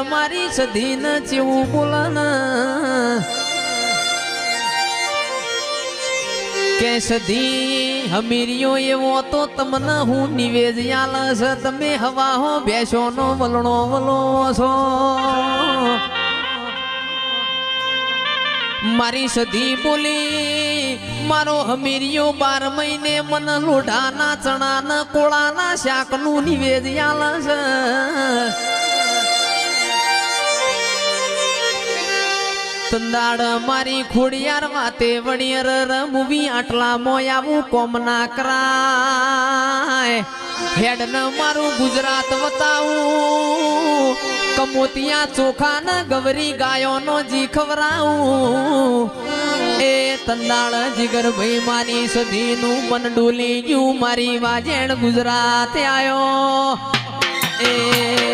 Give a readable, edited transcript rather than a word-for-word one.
મારી સધી ન જેવું બોલના કે સધી હમીરિયો એવો તો તમને હું નિવેદ આલસ તમે હવા હો બેસો નો વલણો વલો છો મારી સધી બોલી મારો હમીરિયો 12 મહિને મન લોઢાના ચણાના કોળાના શાકનું નિવેદ આલસ તંદાડ મારી ખોડિયાર વાતે વણિયર રમવી આટલા મોયાવું કોમ ના કરાય હેડ ન મારું ગુજરાત વતાવું કમોતિયા ચોખા ન ગવરી ગાયો નો જી ખવરાવું એ તંદાળ જીગર ભાઈ મારી સધી નું મન ડોલી ગયું મારી વાજેણ ગુજરાત આયો એ